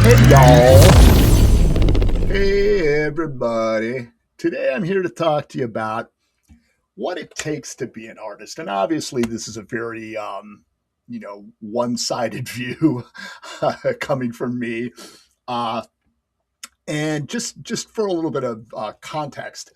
Hey y'all. Hey everybody. Today I'm here to talk to you about what it takes to be an artist. And obviously this is a very one-sided view coming from me. Uh and just for a little bit of context,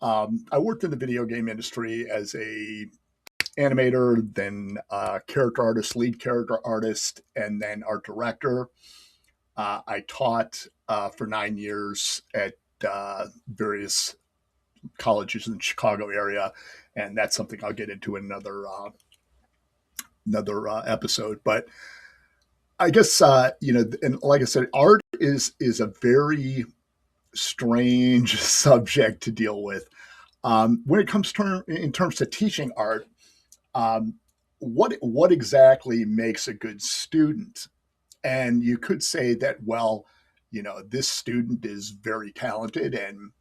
I worked in the video game industry as a animator, then character artist, lead character artist, and then art director. I taught for 9 years at various colleges in the Chicago area, and that's something I'll get into in another episode. But I guess and like I said, art is a very strange subject to deal with. When it comes to in terms to teaching art, um, what exactly makes a good student? And you could say that, well, this student is very talented and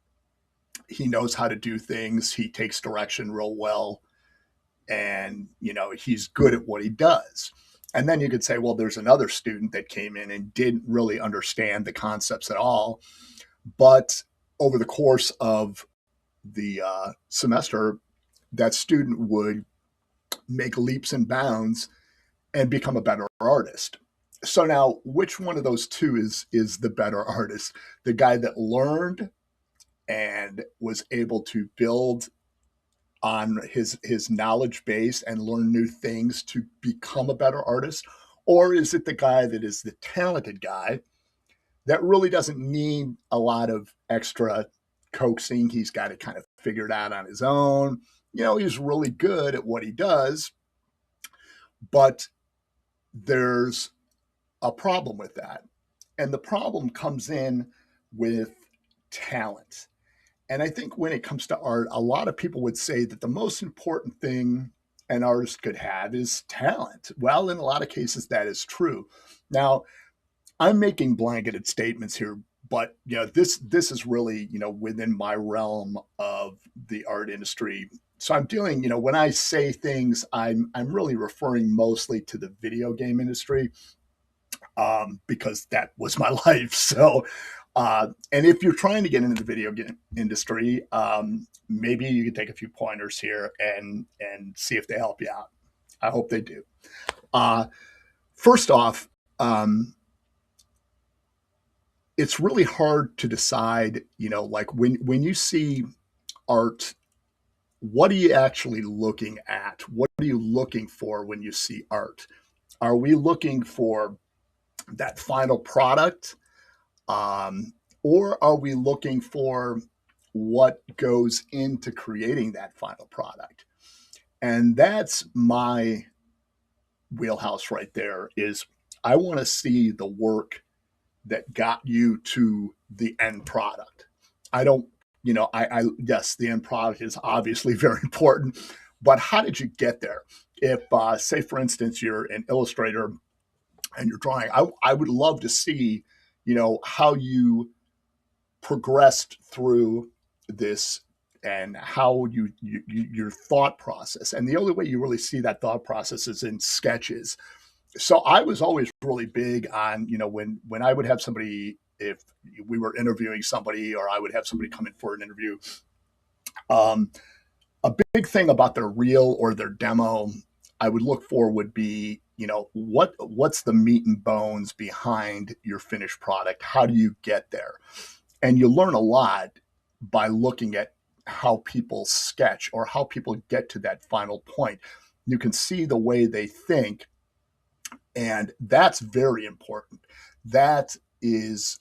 he knows how to do things. He takes direction real well, and he's good at what he does. And then you could say, well, there's another student that came in and didn't really understand the concepts at all, but over the course of the semester, that student would make leaps and bounds and become a better artist. So now, which one of those two is the better artist? The guy that learned and was able to build on his knowledge base and learn new things to become a better artist, or is it the guy that is the talented guy that really doesn't need a lot of extra coaxing? He's got it kind of figured out on his own. He's really good at what he does, but there's a problem with that. And the problem comes in with talent. And I think when it comes to art, a lot of people would say that the most important thing an artist could have is talent. Well, in a lot of cases, that is true. Now, I'm making blanketed statements here, but this is really within my realm of the art industry. So I'm dealing, when I say things, I'm really referring mostly to the video game industry, because that was my life. So, and if you're trying to get into the video game industry, maybe you can take a few pointers here and see if they help you out. I hope they do. Uh, First off, it's really hard to decide. Like when you see art, what are you actually looking at? What are you looking for when you see art? Are we looking for that final product? Or are we looking for what goes into creating that final product? And that's my wheelhouse right there. Is I want to see the work that got you to the end product. I don't, I yes, the end product is obviously very important, but how did you get there? If, say, for instance, you're an illustrator and you're drawing, I would love to see, how you progressed through this and how your thought process. And the only way you really see that thought process is in sketches. So I was always really big on, when I would have somebody, if we were interviewing somebody or I would have somebody come in for an interview, um, a big thing about their reel or their demo I would look for would be, what's the meat and bones behind your finished product? How do you get there? And you learn a lot by looking at how people sketch or how people get to that final point. You can see the way they think, and that's very important. That is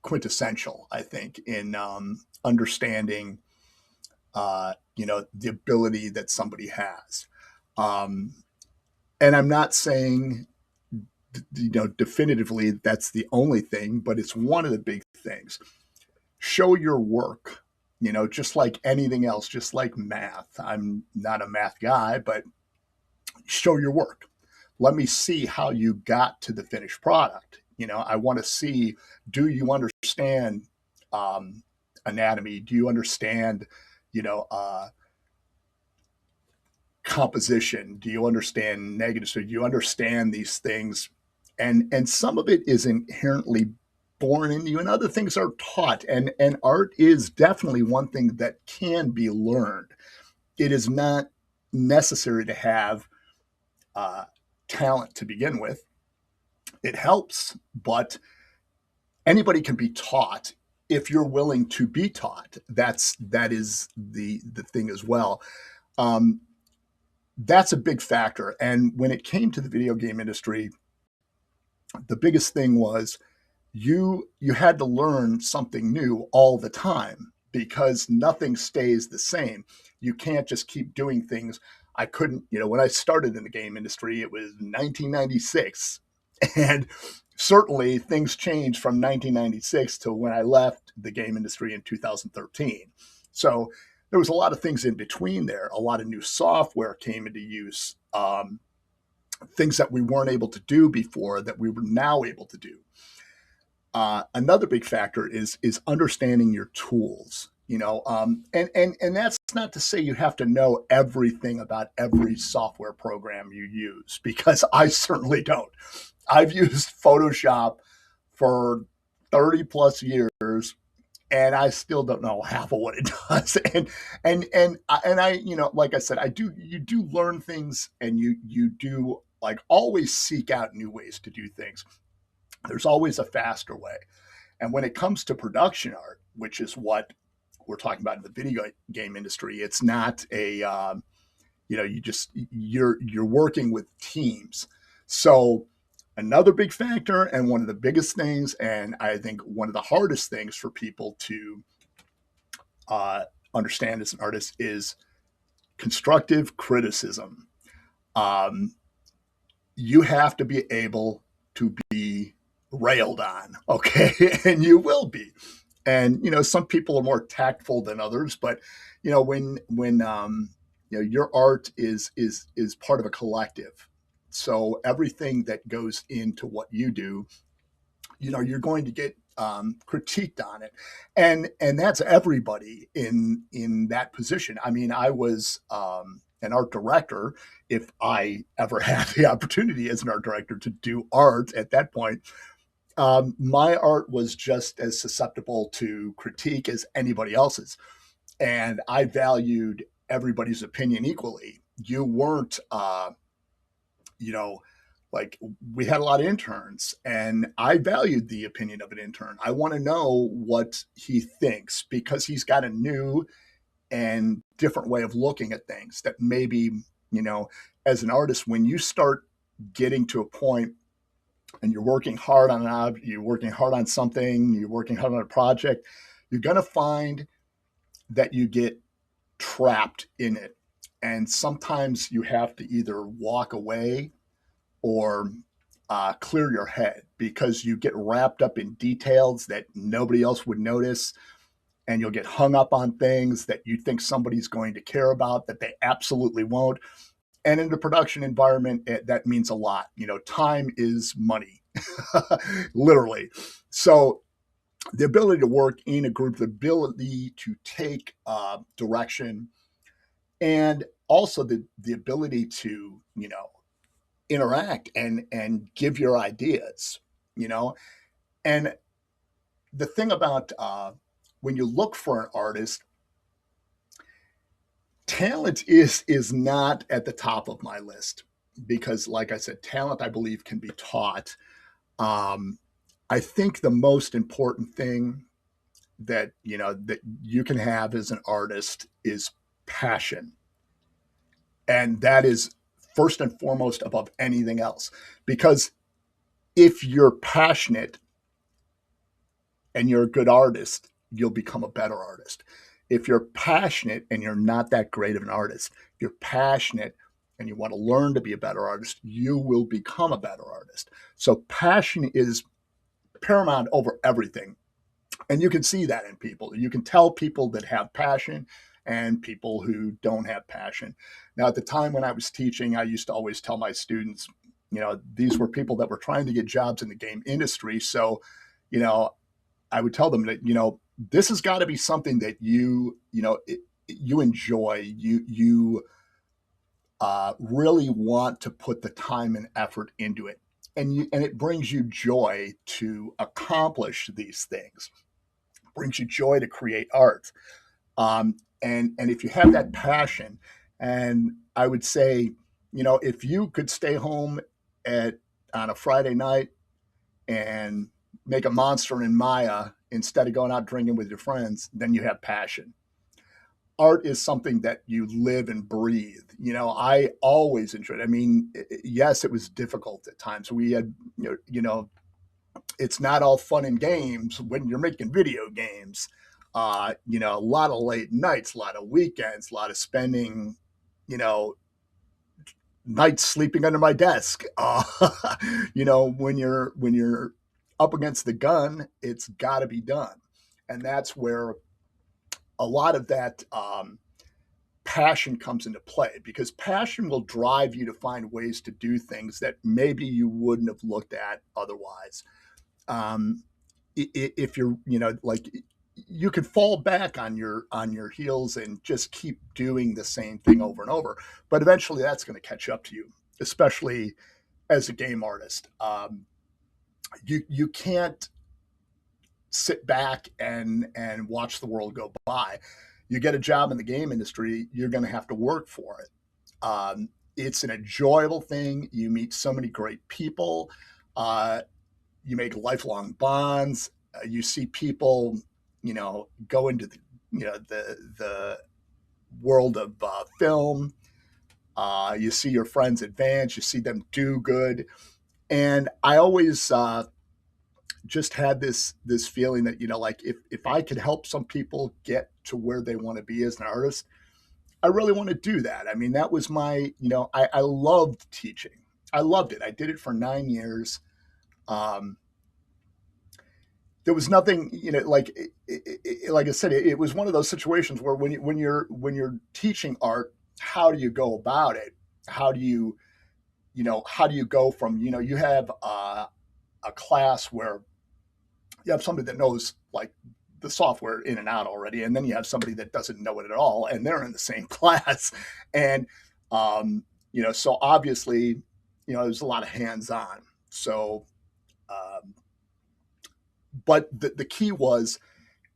quintessential, I think, in understanding, the ability that somebody has. Um, and I'm not saying, definitively that's the only thing, but it's one of the big things. Show your work, just like anything else, just like math. I'm not a math guy, but show your work. Let me see how you got to the finished product. I want to see, do you understand anatomy? Do you understand, you know, uh, composition? Do you understand negative? So do you understand these things? And some of it is inherently born into you and other things are taught. And art is definitely one thing that can be learned. It is not necessary to have uh, talent to begin with. It helps, but anybody can be taught if you're willing to be taught. That is the thing as well. Um, that's a big factor. And when it came to the video game industry, the biggest thing was you had to learn something new all the time because nothing stays the same. You can't just keep doing things. I couldn't, when I started in the game industry, it was 1996. And certainly things changed from 1996 to when I left the game industry in 2013. So there was a lot of things in between there. A lot of new software came into use, things that we weren't able to do before that we were now able to do. Another big factor is understanding your tools. And that's not to say you have to know everything about every software program you use, because I certainly don't. I've used Photoshop for 30 plus years, and I still don't know half of what it does. And like I said, you do learn things, and you do like always seek out new ways to do things. There's always a faster way. And when it comes to production art, which is what we're talking about in the video game industry, it's not you're working with teams. So another big factor, and one of the biggest things, and I think one of the hardest things for people to understand as an artist, is constructive criticism. Um, you have to be able to be railed on, okay? And you will be. And some people are more tactful than others, but when your art is part of a collective. So everything that goes into what you do, you're going to get critiqued on it, and that's everybody in that position. I mean, I was an art director. If I ever had the opportunity as an art director to do art at that point, my art was just as susceptible to critique as anybody else's. And I valued everybody's opinion equally. You weren't, like, we had a lot of interns, and I valued the opinion of an intern. I want to know what he thinks because he's got a new and different way of looking at things that maybe, as an artist, when you start getting to a point and you're working hard on you're working hard on something, you're working hard on a project, you're going to find that you get trapped in it. And sometimes you have to either walk away or clear your head because you get wrapped up in details that nobody else would notice. And you'll get hung up on things that you think somebody's going to care about that they absolutely won't. And in the production environment, that means a lot. Time is money, literally. So the ability to work in a group, the ability to take direction, and also the ability to, interact and give your ideas, And the thing about when you look for an artist, talent is not at the top of my list because, like I said, talent, I believe, can be taught. I think the most important thing that you can have as an artist is passion, and that is first and foremost above anything else. Because if you're passionate and you're a good artist, you'll become a better artist. If you're passionate and you're not that great of an artist, if you're passionate and you want to learn to be a better artist, you will become a better artist. So passion is paramount over everything. And you can see that in people. You can tell people that have passion and people who don't have passion. Now, at the time when I was teaching, I used to always tell my students, these were people that were trying to get jobs in the game industry. So, I would tell them that, this has got to be something that you enjoy, you really want to put the time and effort into it. and it brings you joy to accomplish these things. It brings you joy to create art. And if you have that passion, and I would say, if you could stay home at on a Friday night and make a monster in Maya instead of going out drinking with your friends, then you have passion. Art is something that you live and breathe. I always enjoyed it. I mean, yes, it was difficult at times. We had, it's not all fun and games when you're making video games. A lot of late nights, a lot of weekends, a lot of spending, you know, nights sleeping under my desk. When you're up against the gun, it's got to be done, and that's where a lot of that passion comes into play, because passion will drive you to find ways to do things that maybe you wouldn't have looked at otherwise. Um, if you're, like, you could fall back on your heels and just keep doing the same thing over and over, but eventually that's going to catch up to you, especially as a game artist. You can't sit back and watch the world go by. You get a job in the game industry, you're going to have to work for it. It's an enjoyable thing. You meet so many great people. Uh, you make lifelong bonds. You see people, go into the world of film. You see your friends advance. You see them do good. And I always just had this feeling that, like, if I could help some people get to where they want to be as an artist, I really want to do that. I mean, that was my, I loved teaching. I loved it. I did it for 9 years. Um, there was nothing, like I said, it was one of those situations where when you're teaching art, how do you go about it? How do you go from, you have a class where you have somebody that knows, like, the software in and out already, and then you have somebody that doesn't know it at all, and they're in the same class. And so obviously, there's a lot of hands-on. So um, but the key was,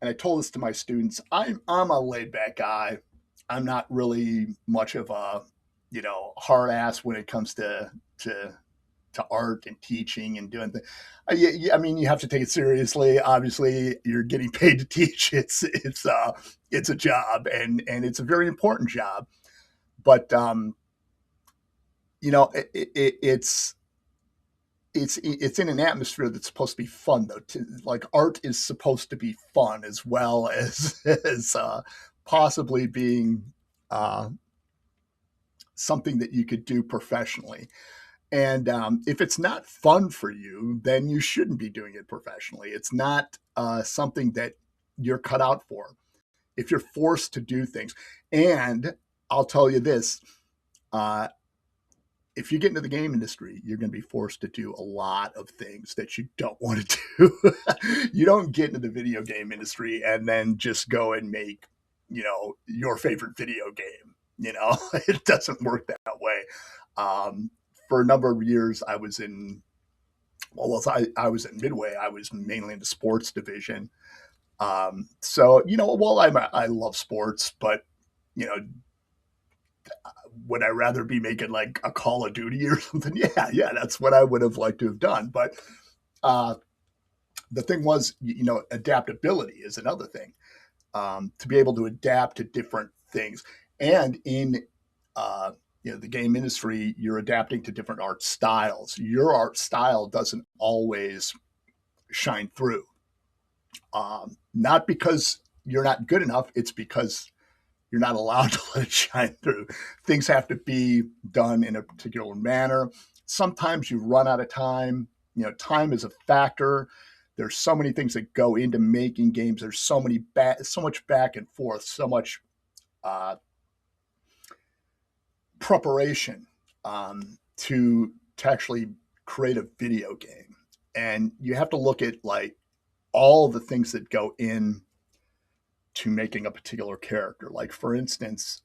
and I told this to my students, I'm a laid back guy. I'm not really much of a, hard ass when it comes to art and teaching and doing things. I mean, you have to take it seriously. Obviously, you're getting paid to teach. It's a job, and it's a very important job. But it's in an atmosphere that's supposed to be fun, though. Like, art is supposed to be fun as well as possibly being uh, something that you could do professionally. And if it's not fun for you, then you shouldn't be doing it professionally. It's not something that you're cut out for. If you're forced to do things, and I'll tell you this, uh, if you get into the game industry, you're going to be forced to do a lot of things that you don't want to do. You don't get into the video game industry and then just go and make, your favorite video game. It doesn't work that way. Um, for a number of years, I was in Midway. I was mainly in the sports division. So, while I love sports, but, you know, would I rather be making like a Call of Duty or something? Yeah, that's what I would have liked to have done. But uh, the thing was, adaptability is another thing. To be able to adapt to different things, and in uh, the game industry, you're adapting to different art styles. Your art style doesn't always shine through. Not because you're not good enough; it's because you're not allowed to let it shine through. Things have to be done in a particular manner. Sometimes you run out of time. Time is a factor. There's so many things that go into making games. There's so much back and forth, so much uh, preparation to actually create a video game, and you have to look at, like, all the things that go in to making a particular character. Like, for instance,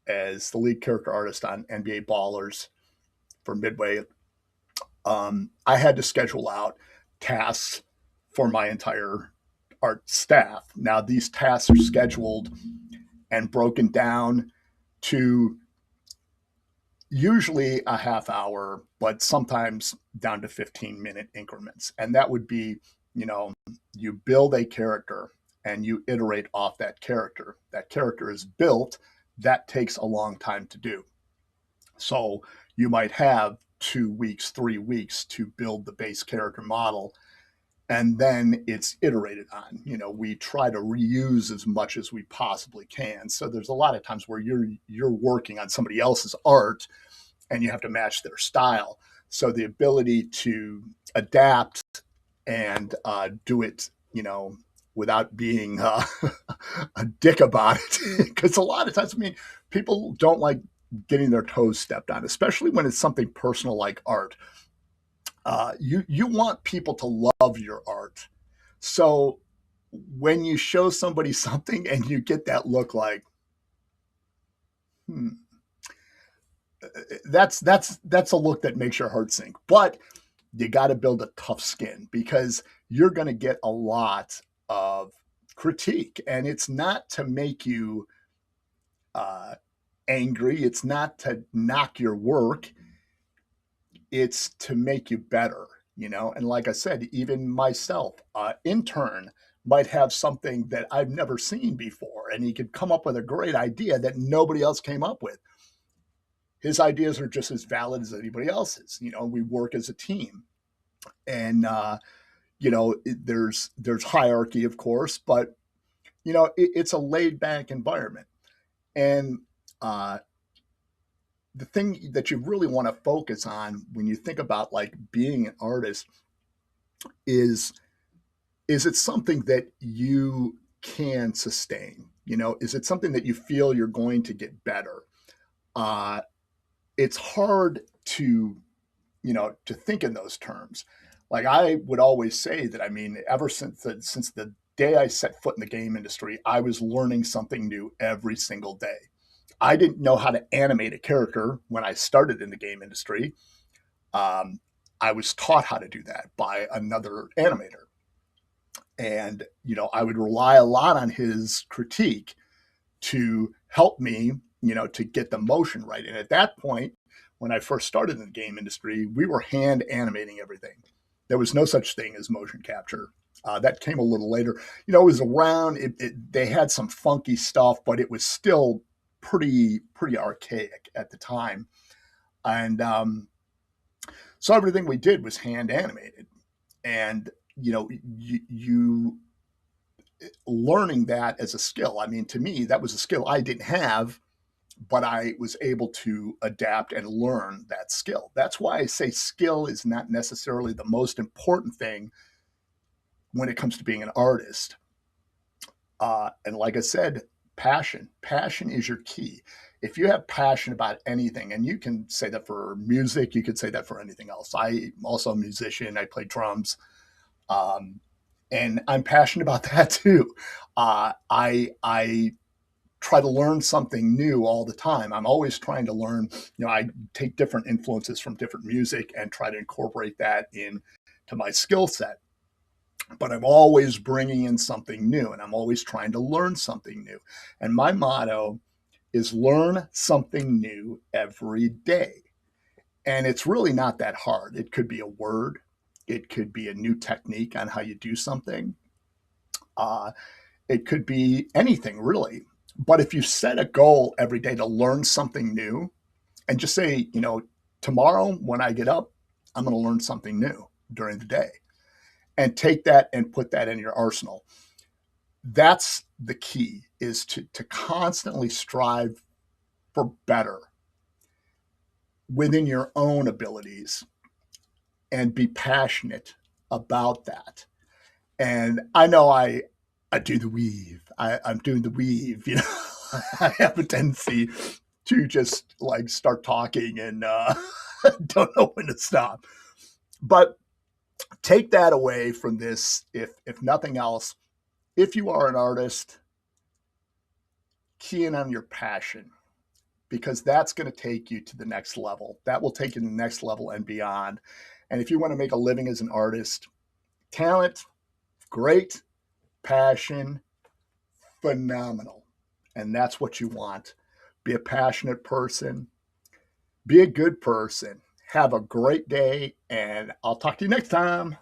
as the lead character artist on NBA Ballers for Midway, I had to schedule out tasks for my entire art staff. Now, these tasks are scheduled and broken down to usually a half hour, but sometimes down to 15-minute increments. And that would be, you know, you build a character and you iterate off that character. That character is built. That takes a long time to do. So you might have 2 weeks, 3 weeks to build the base character model, and then it's iterated on. You know, we try to reuse as much as we possibly can. So there's a lot of times where you're working on somebody else's art and you have to match their style. So the ability to adapt and do it, you know, without being a dick about it, because a lot of times, I mean, people don't like getting their toes stepped on, especially when it's something personal like art. You want people to love your art. So when you show somebody something and you get that look like, hmm, that's a look that makes your heart sink. But you got to build a tough skin because you're going to get a lot of critique, and it's not to make you uh, angry. It's not to knock your work. It's to make you better, you know. And like I said, even myself, intern might have something that I've never seen before, and he could come up with a great idea that nobody else came up with. His ideas are just as valid as anybody else's. You know, we work as a team, and you know, there's hierarchy, of course, but you know, it's a laid back environment. And uh, the thing that you really want to focus on when you think about like being an artist is is it something that you can sustain? You know, is it something that you feel you're going to get better? Uh, it's hard to, you know, to think in those terms. Like I would always say that, I mean, ever since the day I set foot in the game industry, I was learning something new every single day. I didn't know how to animate a character when I started in the game industry. Um, I was taught how to do that by another animator. And, you know, I would rely a lot on his critique to help me, you know, to get the motion right. And at that point, when I first started in the game industry, we were hand animating everything. There was no such thing as motion capture. That came a little later. You know, it was around. They had some funky stuff, but it was still pretty archaic at the time. And so everything we did was hand animated. And you know, you learning that as a skill. I mean, to me, that was a skill I didn't have, but I was able to adapt and learn that skill. That's why I say skill is not necessarily the most important thing when it comes to being an artist. And like I said, passion is your key. If you have passion about anything, and you can say that for music, you could say that for anything else. I'm also a musician. I play drums. Um, and I'm passionate about that too. I try to learn something new all the time. I'm always trying to learn. You know, I take different influences from different music and try to incorporate that into my skill set. But I'm always bringing in something new, and I'm always trying to learn something new. And my motto is learn something new every day. And it's really not that hard. It could be a word, it could be a new technique on how you do something. Uh, it could be anything really. But if you set a goal every day to learn something new and just say, you know, tomorrow when I get up, I'm going to learn something new during the day, and take that and put that in your arsenal. That's the key, is to constantly strive for better within your own abilities and be passionate about that. And I know I do the weave. I'm doing the weave. You know, I have a tendency to just like start talking and don't know when to stop. But take that away from this, if nothing else. If you are an artist, key in on your passion, because that's going to take you to the next level. That will take you to the next level and beyond. And if you want to make a living as an artist, talent, great. Passion, phenomenal. And that's what you want. Be a passionate person, be a good person. Have a great day, and I'll talk to you next time.